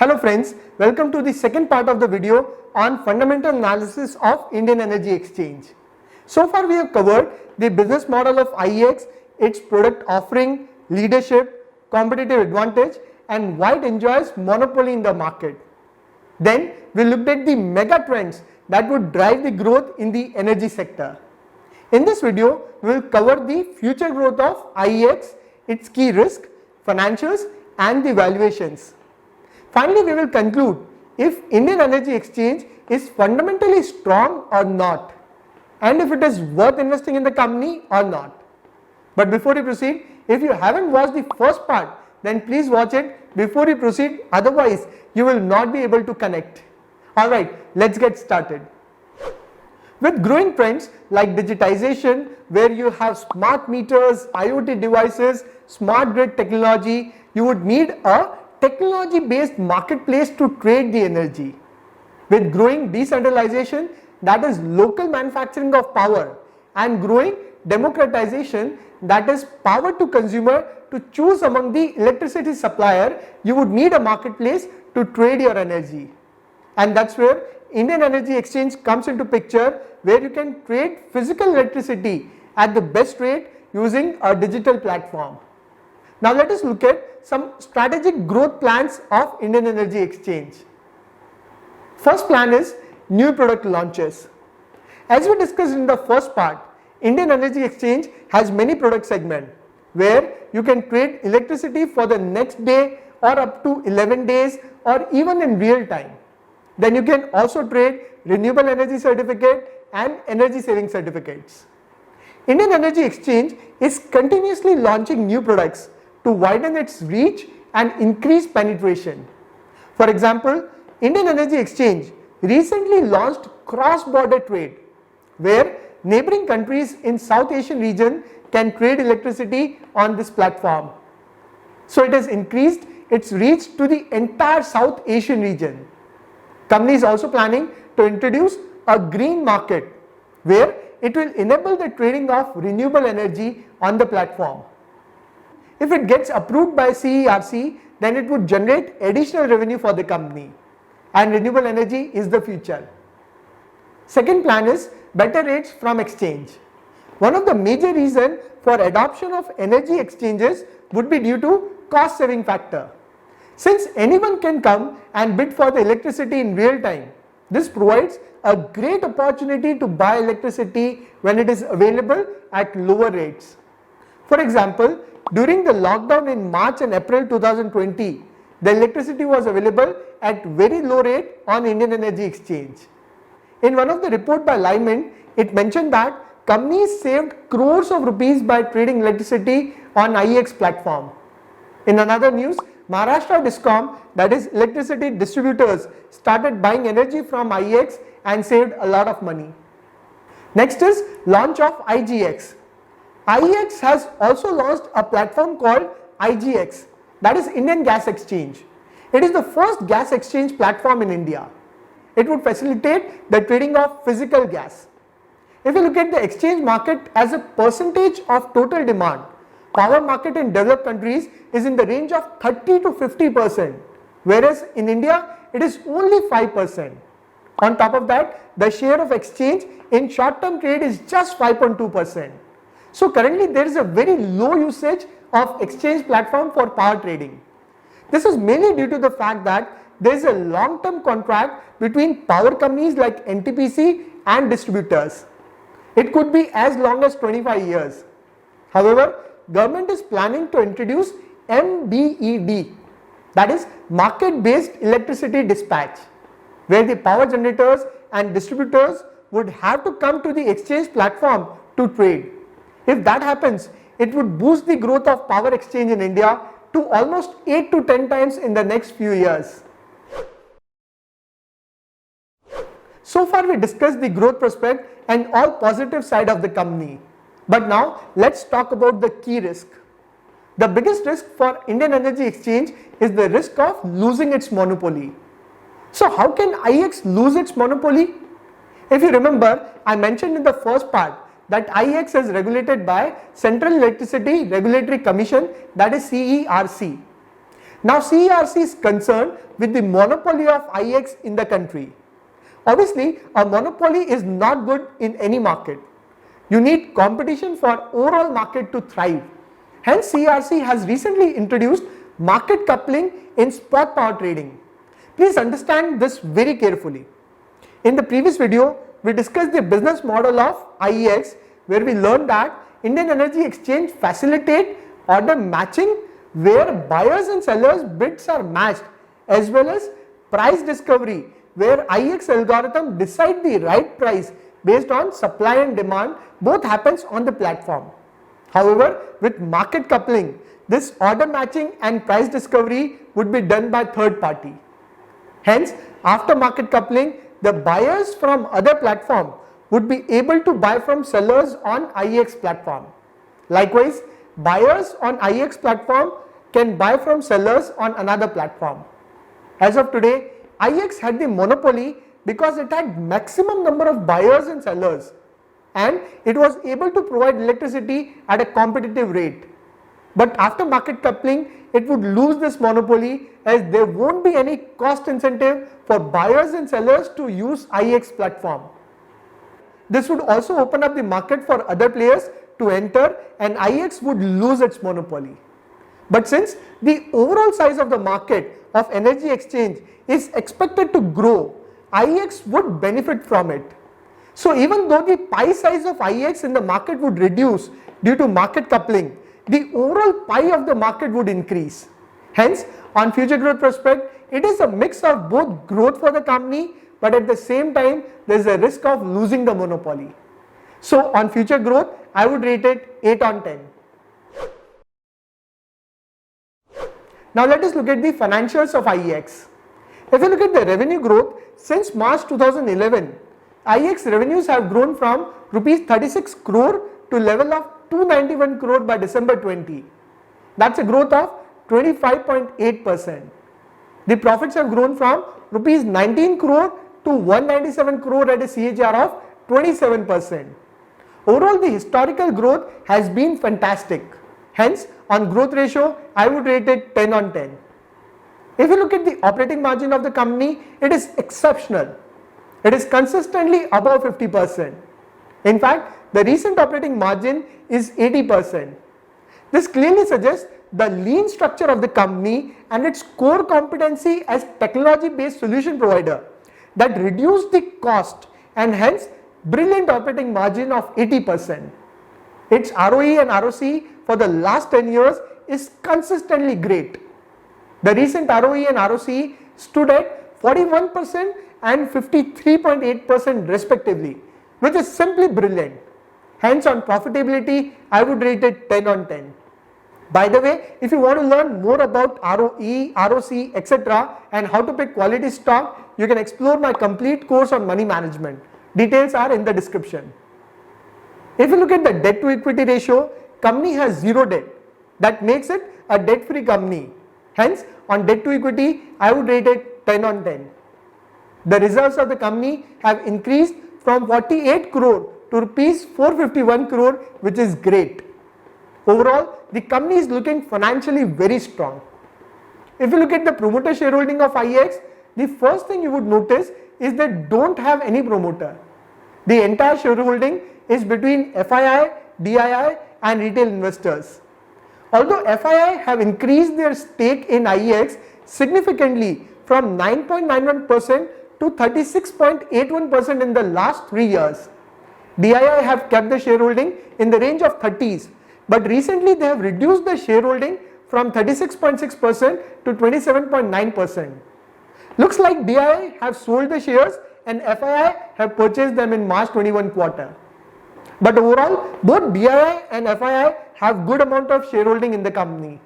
Hello friends, welcome to the second part of the video on fundamental analysis of Indian Energy Exchange. So far we have covered the business model of IEX, its product offering, leadership, competitive advantage and why it enjoys monopoly in the market. Then we looked at the mega trends that would drive the growth in the energy sector. In this video, we will cover the future growth of IEX, its key risk, financials and the valuations. Finally, we will conclude if Indian Energy Exchange is fundamentally strong or not, and if it is worth investing in the company or not. But before we proceed, if you haven't watched the first part, then please watch it before you proceed, otherwise you will not be able to connect. Alright, let's get started. With growing trends like digitization, where you have smart meters, IoT devices, smart grid technology, you would need a technology-based marketplace to trade the energy. With growing decentralization, that is local manufacturing of power, and growing democratization, that is power to consumer to choose among the electricity supplier, you would need a marketplace to trade your energy. And that's where Indian Energy Exchange comes into picture, where you can trade physical electricity at the best rate using a digital platform. Now let us look at some strategic growth plans of Indian Energy Exchange. First plan is new product launches. As we discussed in the first part, Indian Energy Exchange has many product segments where you can trade electricity for the next day or up to 11 days or even in real time. Then you can also trade renewable energy certificate and energy saving certificates. Indian Energy Exchange is continuously launching new products to widen its reach and increase penetration. For example, Indian Energy Exchange recently launched cross-border trade, where neighboring countries in South Asian region can trade electricity on this platform. So it has increased its reach to the entire South Asian region. Company is also planning to introduce a green market, where it will enable the trading of renewable energy on the platform. If it gets approved by CERC, then it would generate additional revenue for the company, and renewable energy is the future. Second plan is better rates from exchange. One of the major reasons for adoption of energy exchanges would be due to cost saving factor. Since anyone can come and bid for the electricity in real time, this provides a great opportunity to buy electricity when it is available at lower rates. For example, during the lockdown in March and April 2020, the electricity was available at very low rate on Indian Energy Exchange. In one of the report by Lyman, it mentioned that companies saved crores of rupees by trading electricity on IEX platform. In another news, Maharashtra Discom, that is electricity distributors, started buying energy from IEX and saved a lot of money. Next is launch of IGX. IEX has also launched a platform called IGX, that is Indian Gas Exchange. It is the first gas exchange platform in India. It would facilitate the trading of physical gas. If you look at the exchange market as a percentage of total demand, power market in developed countries is in the range of 30 to 50%, whereas in India it is only 5%. On top of that, the share of exchange in short-term trade is just 5.2%. So currently there is a very low usage of exchange platform for power trading. This is mainly due to the fact that there is a long-term contract between power companies like NTPC and distributors. It could be as long as 25 years. However, government is planning to introduce MBED, that is market-based electricity dispatch, where the power generators and distributors would have to come to the exchange platform to trade. If that happens, it would boost the growth of power exchange in India to almost 8 to 10 times in the next few years. So far we discussed the growth prospect and all positive side of the company. But now let's talk about the key risk. The biggest risk for Indian Energy Exchange is the risk of losing its monopoly. So how can IEX lose its monopoly? If you remember, I mentioned in the first part that IEX is regulated by Central Electricity Regulatory Commission, that is CERC. Now CERC is concerned with the monopoly of IEX in the country. Obviously, a monopoly is not good in any market. You need competition for overall market to thrive. Hence, CERC has recently introduced market coupling in spot power trading. Please understand this very carefully. In the previous video, we discussed the business model of IEX, where we learned that Indian Energy Exchange facilitate order matching where buyers and sellers bids are matched, as well as price discovery where IEX algorithm decide the right price based on supply and demand. Both happens on the platform. However, with market coupling, this order matching and price discovery would be done by third party. Hence, after market coupling, the buyers from other platform would be able to buy from sellers on IEX platform. Likewise, buyers on IEX platform can buy from sellers on another platform. As of today, IEX had the monopoly because it had maximum number of buyers and sellers, and it was able to provide electricity at a competitive rate. But after market coupling, it would lose this monopoly, as there won't be any cost incentive for buyers and sellers to use IEX platform. This would also open up the market for other players to enter, and IEX would lose its monopoly. But since the overall size of the market of energy exchange is expected to grow, IEX would benefit from it. So even though the pie size of IEX in the market would reduce due to market coupling, the overall pie of the market would increase. Hence, on future growth prospect, it is a mix of both growth for the company, but at the same time, there is a risk of losing the monopoly. So on future growth, I would rate it 8 on 10. Now let us look at the financials of IEX. If you look at the revenue growth, since March 2011, IEX revenues have grown from rupees 36 crore to level of 291 crore by December 20. That's a growth of 25.8%. The profits have grown from rupees 19 crore to 197 crore at a CAGR of 27%. Overall, the historical growth has been fantastic. Hence, on growth ratio, I would rate it 10 on 10. If you look at the operating margin of the company, it is exceptional. It is consistently above 50%. In fact, the recent operating margin is 80%. This clearly suggests the lean structure of the company and its core competency as technology-based solution provider that reduced the cost, and hence brilliant operating margin of 80%. Its ROE and ROC for the last 10 years is consistently great. The recent ROE and ROC stood at 41% and 53.8% respectively, which is simply brilliant. Hence, on profitability, I would rate it 10 on 10. By the way, if you want to learn more about ROE, ROC, etc. and how to pick quality stock, you can explore my complete course on money management. Details are in the description. If you look at the debt to equity ratio, company has zero debt. That makes it a debt-free company. Hence, on debt to equity, I would rate it 10 on 10. The reserves of the company have increased from 48 crore to rupees 451 crore, which is great. Overall, the company is looking financially very strong. If you look at the promoter shareholding of IEX, the first thing you would notice is they don't have any promoter. The entire shareholding is between FII, DII and retail investors. Although FII have increased their stake in IEX significantly from 9.91% to 36.81% in the last 3 years. DII have kept the shareholding in the range of 30s, but recently they have reduced the shareholding from 36.6% to 27.9%. Looks like DII have sold the shares and FII have purchased them in March 21 quarter. But overall, both DII and FII have good amount of shareholding in the company.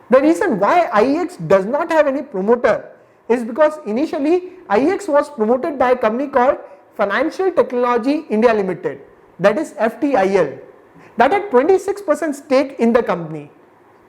The reason why IEX does not have any promoter is because initially IEX was promoted by a company called Financial Technology India Limited, that is FTIL, that had 26% stake in the company.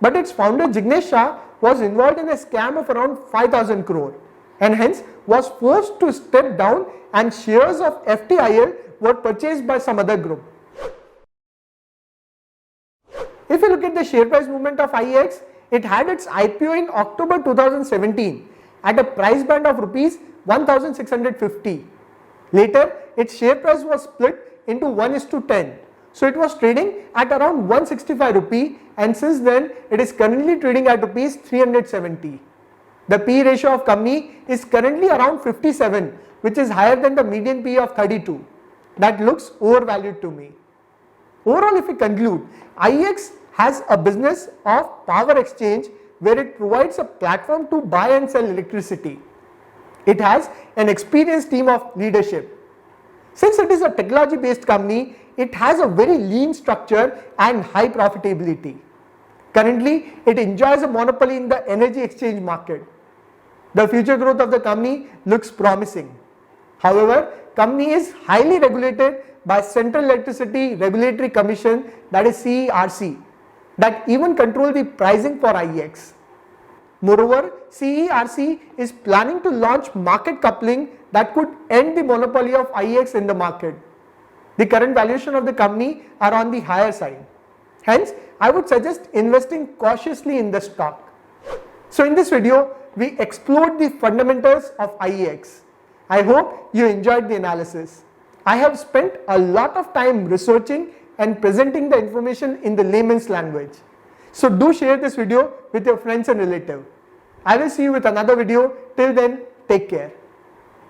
But its founder Jignesh Shah was involved in a scam of around 5,000 crore and hence was forced to step down, and shares of FTIL were purchased by some other group. If you look at the share price movement of IEX, it had its IPO in October 2017 at a price band of rupees 1650. Later, its share price was split into 1:10. So it was trading at around 165 rupee, and since then it is currently trading at rupees 370. The PE ratio of company is currently around 57, which is higher than the median PE of 32. That looks overvalued to me. Overall, if we conclude, IEX has a business of power exchange where it provides a platform to buy and sell electricity. It has an experienced team of leadership. Since it is a technology based company, it has a very lean structure and high profitability. Currently, it enjoys a monopoly in the energy exchange market. The future growth of the company looks promising. However, company is highly regulated by Central Electricity Regulatory Commission, that is CERC, that even control the pricing for IEX. Moreover, CERC is planning to launch market coupling that could end the monopoly of IEX in the market. The current valuation of the company are on the higher side. Hence, I would suggest investing cautiously in the stock. So in this video, we explored the fundamentals of IEX. I hope you enjoyed the analysis. I have spent a lot of time researching and presenting the information in the layman's language. So do share this video with your friends and relatives. I will see you with another video. Till then, take care.